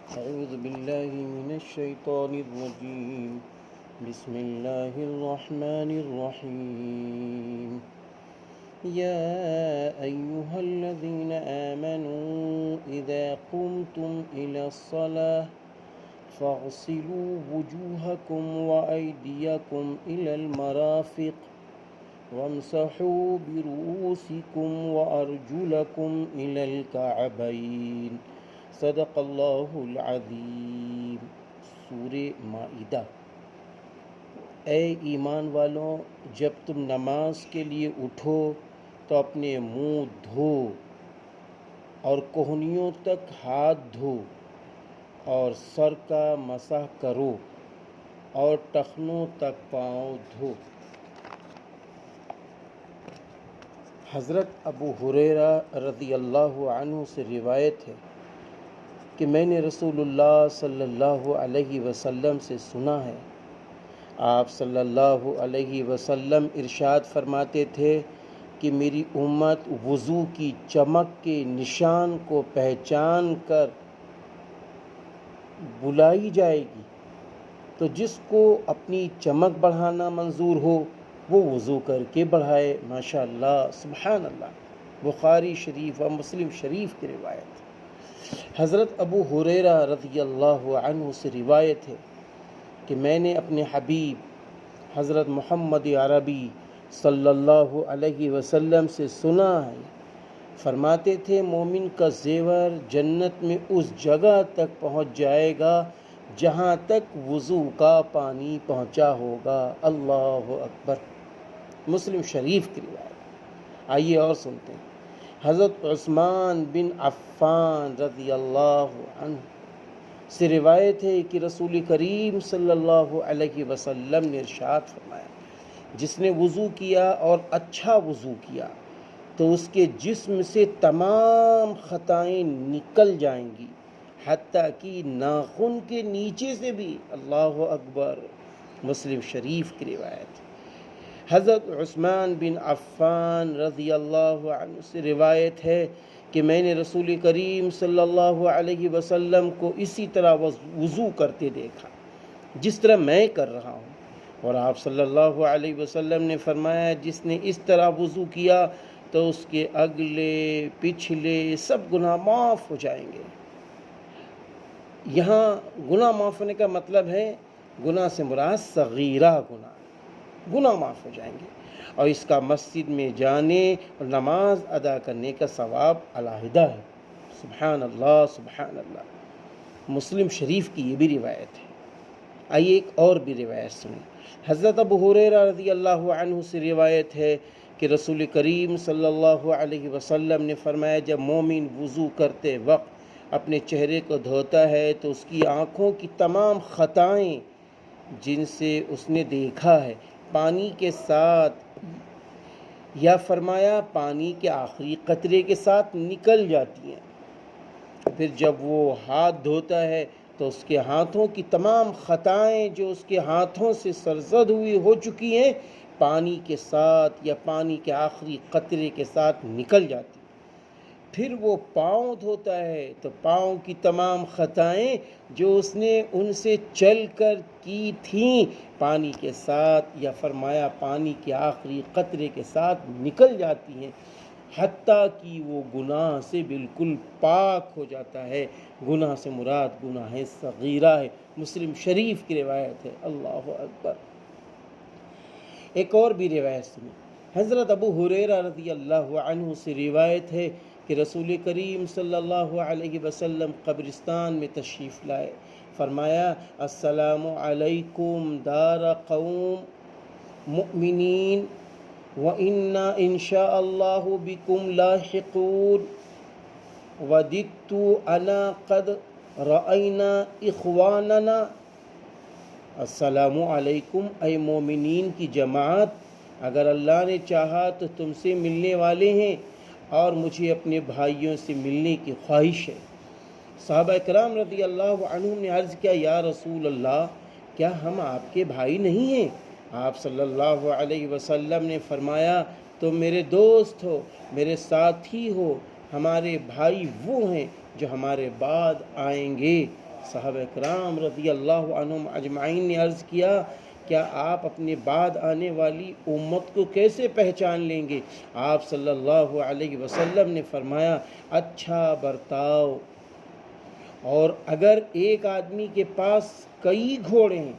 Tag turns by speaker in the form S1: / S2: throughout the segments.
S1: أعوذ بالله من الشيطان الرجيم بسم الله الرحمن الرحيم يا أيها الذين آمنوا إذا قمتم إلى الصلاة فاغسلوا وجوهكم وأيديكم إلى المرافق وامسحوا برؤوسكم وأرجلكم إلى الكعبين صدق اللہ العظیم۔ سورہ مائدہ۔ اے ایمان والوں، جب تم نماز کے لیے اٹھو تو اپنے منہ دھو اور کوہنیوں تک ہاتھ دھو اور سر کا مسح کرو اور ٹخنوں تک پاؤں دھو۔ حضرت ابو ہریرہ رضی اللہ عنہ سے روایت ہے کہ میں نے رسول اللہ صلی اللہ علیہ وسلم سے سنا ہے، آپ صلی اللہ علیہ وسلم ارشاد فرماتے تھے کہ میری امت وضو کی چمک کے نشان کو پہچان کر بلائی جائے گی، تو جس کو اپنی چمک بڑھانا منظور ہو وہ وضو کر کے بڑھائے۔ ماشاءاللہ، سبحان اللہ۔ بخاری شریف و مسلم شریف کی روایت۔ حضرت ابو ہریرہ رضی اللہ عنہ سے روایت ہے کہ میں نے اپنے حبیب حضرت محمد عربی صلی اللہ علیہ وسلم سے سنا ہے، فرماتے تھے مومن کا زیور جنت میں اس جگہ تک پہنچ جائے گا جہاں تک وضو کا پانی پہنچا ہوگا۔ اللہ اکبر۔ مسلم شریف کی روایت۔ آئیے اور سنتے ہیں۔ حضرت عثمان بن عفان رضی اللہ عنہ سے روایت ہے کہ رسول کریم صلی اللہ علیہ وسلم نے ارشاد فرمایا، جس نے وضو کیا اور اچھا وضو کیا تو اس کے جسم سے تمام خطائیں نکل جائیں گی، حتیٰ کہ ناخن کے نیچے سے بھی۔ اللہ اکبر۔ مسلم شریف کی روایت۔ حضرت عثمان بن عفان رضی اللہ عنہ سے روایت ہے کہ میں نے رسول کریم صلی اللہ علیہ وسلم کو اسی طرح وضو کرتے دیکھا جس طرح میں کر رہا ہوں، اور آپ صلی اللہ علیہ وسلم نے فرمایا جس نے اس طرح وضو کیا تو اس کے اگلے پچھلے سب گناہ معاف ہو جائیں گے۔ یہاں گناہ معاف ہونے کا مطلب ہے گناہ سے مراد صغیرہ گناہ معاف ہو جائیں گے، اور اس کا مسجد میں جانے اور نماز ادا کرنے کا ثواب علیحدہ ہے۔ سبحان اللہ، سبحان اللہ۔ مسلم شریف کی یہ بھی روایت ہے۔ آئیے ایک اور بھی روایت سنیں۔ حضرت ابو ہریرہ رضی اللہ عنہ سے روایت ہے کہ رسول کریم صلی اللہ علیہ وسلم نے فرمایا جب مومن وضو کرتے وقت اپنے چہرے کو دھوتا ہے تو اس کی آنکھوں کی تمام خطائیں جن سے اس نے دیکھا ہے پانی کے ساتھ، یا فرمایا پانی کے آخری قطرے کے ساتھ نکل جاتی ہیں۔ پھر جب وہ ہاتھ دھوتا ہے تو اس کے ہاتھوں کی تمام خطائیں جو اس کے ہاتھوں سے سرزد ہوئی ہو چکی ہیں پانی کے ساتھ یا پانی کے آخری قطرے کے ساتھ نکل جاتی ہیں۔ پھر وہ پاؤں دھوتا ہے تو پاؤں کی تمام خطائیں جو اس نے ان سے چل کر کی تھیں پانی کے ساتھ یا فرمایا پانی کے آخری قطرے کے ساتھ نکل جاتی ہیں، حتیٰ کہ وہ گناہ سے بالکل پاک ہو جاتا ہے۔ گناہ سے مراد گناہ صغیرہ ہے۔ مسلم شریف کی روایت ہے۔ اللہ اکبر۔ ایک اور بھی روایت سنیں۔ حضرت ابو ہریرہ رضی اللہ عنہ سے روایت ہے کہ رسول کریم صلی اللہ علیہ وسلم قبرستان میں تشریف لائے، فرمایا السلام علیکم دار قوم مؤمنین وَإِنَّا إِن شَاءَ اللَّهُ بِكُمْ لَاحِقُونَ وَدِدتُّ أَنَا قَدْ رَأَيْنَا إِخْوَانَنَا۔ السلام علیکم اے مومنین کی جماعت، اگر اللہ نے چاہا تو تم سے ملنے والے ہیں اور مجھے اپنے بھائیوں سے ملنے کی خواہش ہے۔ صحابہ کرام رضی اللہ عنہم نے عرض کیا یا رسول اللہ، کیا ہم آپ کے بھائی نہیں ہیں؟ آپ صلی اللہ علیہ وسلم نے فرمایا تم میرے دوست ہو، میرے ساتھی ہو، ہمارے بھائی وہ ہیں جو ہمارے بعد آئیں گے۔ صحابہ کرام رضی اللہ عنہم اجمعین نے عرض کیا کیا آپ اپنے بعد آنے والی امت کو کیسے پہچان لیں گے؟ آپ صلی اللہ علیہ وسلم نے فرمایا اچھا برتاؤ، اور اگر ایک آدمی کے پاس کئی گھوڑے ہیں،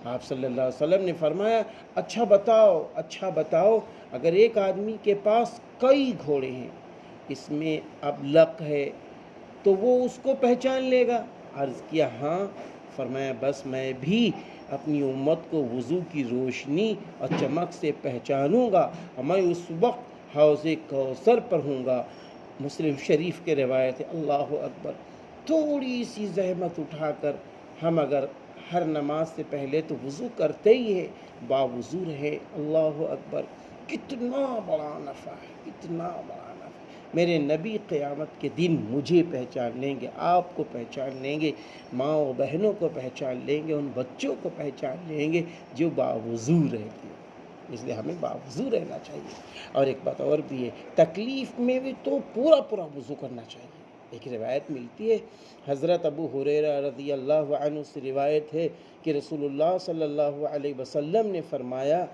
S1: آپ صلی اللہ علیہ وسلم نے فرمایا اچھا بتاؤ اگر ایک آدمی کے پاس کئی گھوڑے ہیں، اس میں ابلق ہے تو وہ اس کو پہچان لے گا؟ عرض کیا ہاں۔ فرمایا بس میں بھی اپنی امت کو وضو کی روشنی اور چمک سے پہچانوں گا، اور میں اس وقت حوض کوثر پر ہوں گا۔ مسلم شریف کے روایت ہے۔ اللہ اکبر! تھوڑی سی زحمت اٹھا کر ہم اگر ہر نماز سے پہلے تو وضو کرتے ہی ہے، باوضو رہے، اللہ اکبر! کتنا بڑا نفع ہے، کتنا بڑا نفع! میرے نبی قیامت کے دن مجھے پہچان لیں گے، آپ کو پہچان لیں گے، ماں و بہنوں کو پہچان لیں گے، ان بچوں کو پہچان لیں گے جو باوضو رہتے ہیں۔ اس لیے ہمیں باوضو رہنا چاہیے۔ اور ایک بات اور بھی ہے، تکلیف میں بھی تو پورا وضو کرنا چاہیے۔ ایک روایت ملتی ہے، حضرت ابو ہریرہ رضی اللہ عنہ سے روایت ہے کہ رسول اللہ صلی اللہ علیہ وسلم نے فرمایا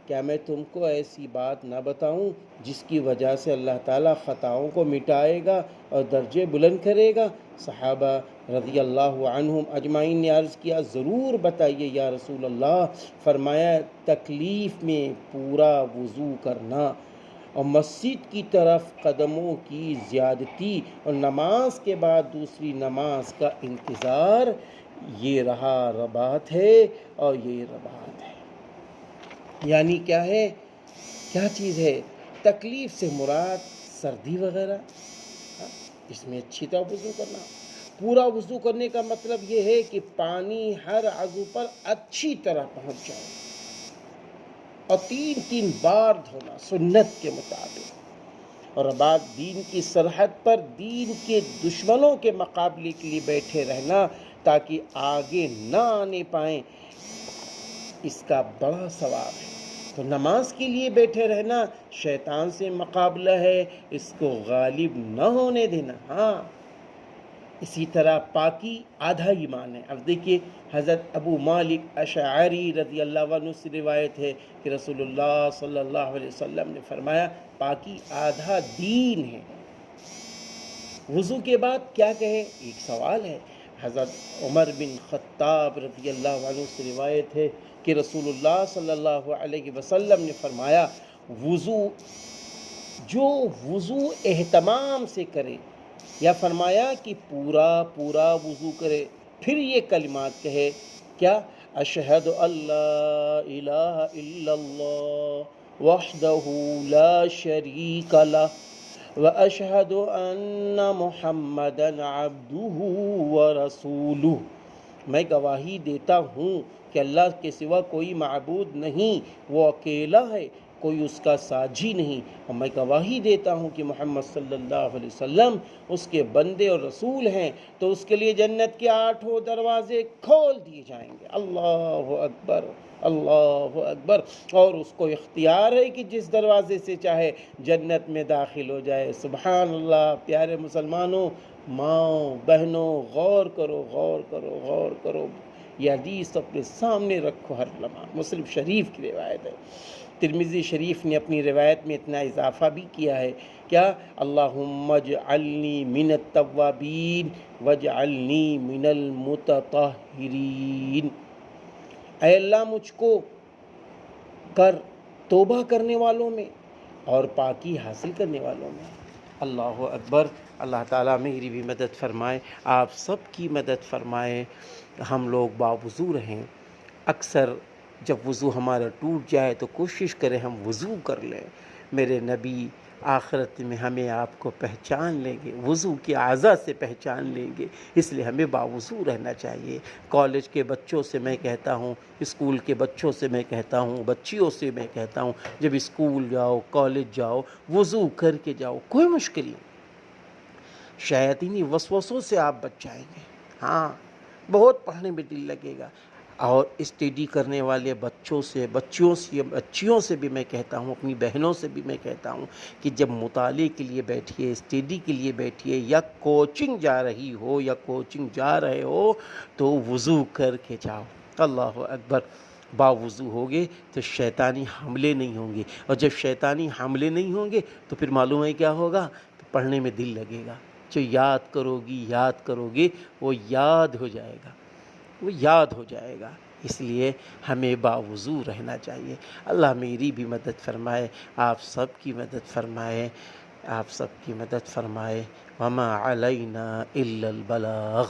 S1: کیا میں تم کو ایسی بات نہ بتاؤں جس کی وجہ سے اللہ تعالیٰ خطاؤں کو مٹائے گا اور درجے بلند کرے گا؟ صحابہ رضی اللہ عنہم اجمعین نے عرض کیا ضرور بتائیے یا رسول اللہ۔ فرمایا تکلیف میں پورا وضو کرنا، اور مسجد کی طرف قدموں کی زیادتی، اور نماز کے بعد دوسری نماز کا انتظار، یہ رہا رباط ہے اور یہ رباط ہے۔ یعنی کیا ہے، کیا چیز ہے؟ تکلیف سے مراد سردی وغیرہ، اس میں اچھی طرح وضو کرنا۔ پورا وضو کرنے کا مطلب یہ ہے کہ پانی ہر عضو پر اچھی طرح پہنچ جائے، اور 3 بار دھونا سنت کے مطابق۔ اور بعد دین کی سرحد پر دین کے دشمنوں کے مقابلے کے لیے بیٹھے رہنا تاکہ آگے نہ آنے پائیں، اس کا بڑا ثواب ہے۔ تو نماز کے لیے بیٹھے رہنا شیطان سے مقابلہ ہے، اس کو غالب نہ ہونے دینا۔ ہاں، اسی طرح پاکی آدھا ایمان ہے۔ اب دیکھیے حضرت ابو مالک اشعری رضی اللہ عنہ سے روایت ہے کہ رسول اللہ صلی اللہ علیہ وسلم نے فرمایا پاکی آدھا دین ہے۔ وضو کے بعد کیا کہے؟ ایک سوال ہے۔ حضرت عمر بن خطاب رضی اللہ عنہ سے روایت ہے کہ رسول اللہ صلی اللہ علیہ وسلم نے فرمایا جو وضو اہتمام سے کرے، یا فرمایا کہ پورا وضو کرے، پھر یہ کلمات کہے، کیا؟ اشہد اللہ الہ الا اللہ وحدہ لا شریک لہ واشہد ان محمدا عبدہ ورسولہ۔ میں گواہی دیتا ہوں کہ اللہ کے سوا کوئی معبود نہیں، وہ اکیلا ہے، کوئی اس کا ساجی نہیں، اور میں گواہی دیتا ہوں کہ محمد صلی اللہ علیہ وسلم اس کے بندے اور رسول ہیں۔ تو اس کے لیے جنت کے 8 دروازے کھول دیے جائیں گے۔ اللہ اکبر، اللہ اکبر! اور اس کو اختیار ہے کہ جس دروازے سے چاہے جنت میں داخل ہو جائے۔ سبحان اللہ! پیارے مسلمانوں، ماں بہنوں، غور کرو، یہ حدیث اپنے سامنے رکھو ہر لمحہ۔ مسلم شریف کی روایت ہے۔ ترمذی شریف نے اپنی روایت میں اتنا اضافہ بھی کیا ہے، کیا؟ اللہم اجعلنی من التوابین واجعلنی من المتطہرین۔ اے اللہ مجھ کو کر توبہ کرنے والوں میں اور پاکی حاصل کرنے والوں میں۔ اللہ اکبر! اللہ تعالیٰ میری بھی مدد فرمائے، آپ سب کی مدد فرمائے، ہم لوگ باوضو رہیں۔ اکثر جب وضو ہمارا ٹوٹ جائے تو کوشش کریں ہم وضو کر لیں۔ میرے نبی آخرت میں ہمیں آپ کو پہچان لیں گے، وضو کی اعضاء سے پہچان لیں گے، اس لیے ہمیں باوضو رہنا چاہیے۔ کالج کے بچوں سے میں کہتا ہوں، اسکول کے بچوں سے میں کہتا ہوں، بچیوں سے میں کہتا ہوں، جب اسکول جاؤ، کالج جاؤ، وضو کر کے جاؤ، کوئی مشکل نہیں۔ شیاطینی وسوسوں سے آپ بچ جائیں گے۔ ہاں، بہت پڑھنے میں دل لگے گا، اور اسٹڈی کرنے والے بچیوں سے بھی میں کہتا ہوں، اپنی بہنوں سے بھی میں کہتا ہوں کہ جب مطالعے کے لیے بیٹھیے، اسٹڈی کے لیے بیٹھیے، یا کوچنگ جا رہی ہو یا کوچنگ جا رہے ہو تو وضو کر کے جاؤ۔ اللہ اکبر! باوضو ہوگے تو شیطانی حملے نہیں ہوں گے، اور جب شیطانی حملے نہیں ہوں گے تو پھر معلوم ہے کیا ہوگا؟ پڑھنے میں دل لگے گا، جو یاد کرو گے وہ یاد ہو جائے گا، وہ یاد ہو جائے گا۔ اس لیے ہمیں باوضو رہنا چاہیے۔ اللہ میری بھی مدد فرمائے، آپ سب کی مدد فرمائے، آپ سب کی مدد فرمائے۔ وما علینا الا البلاغ۔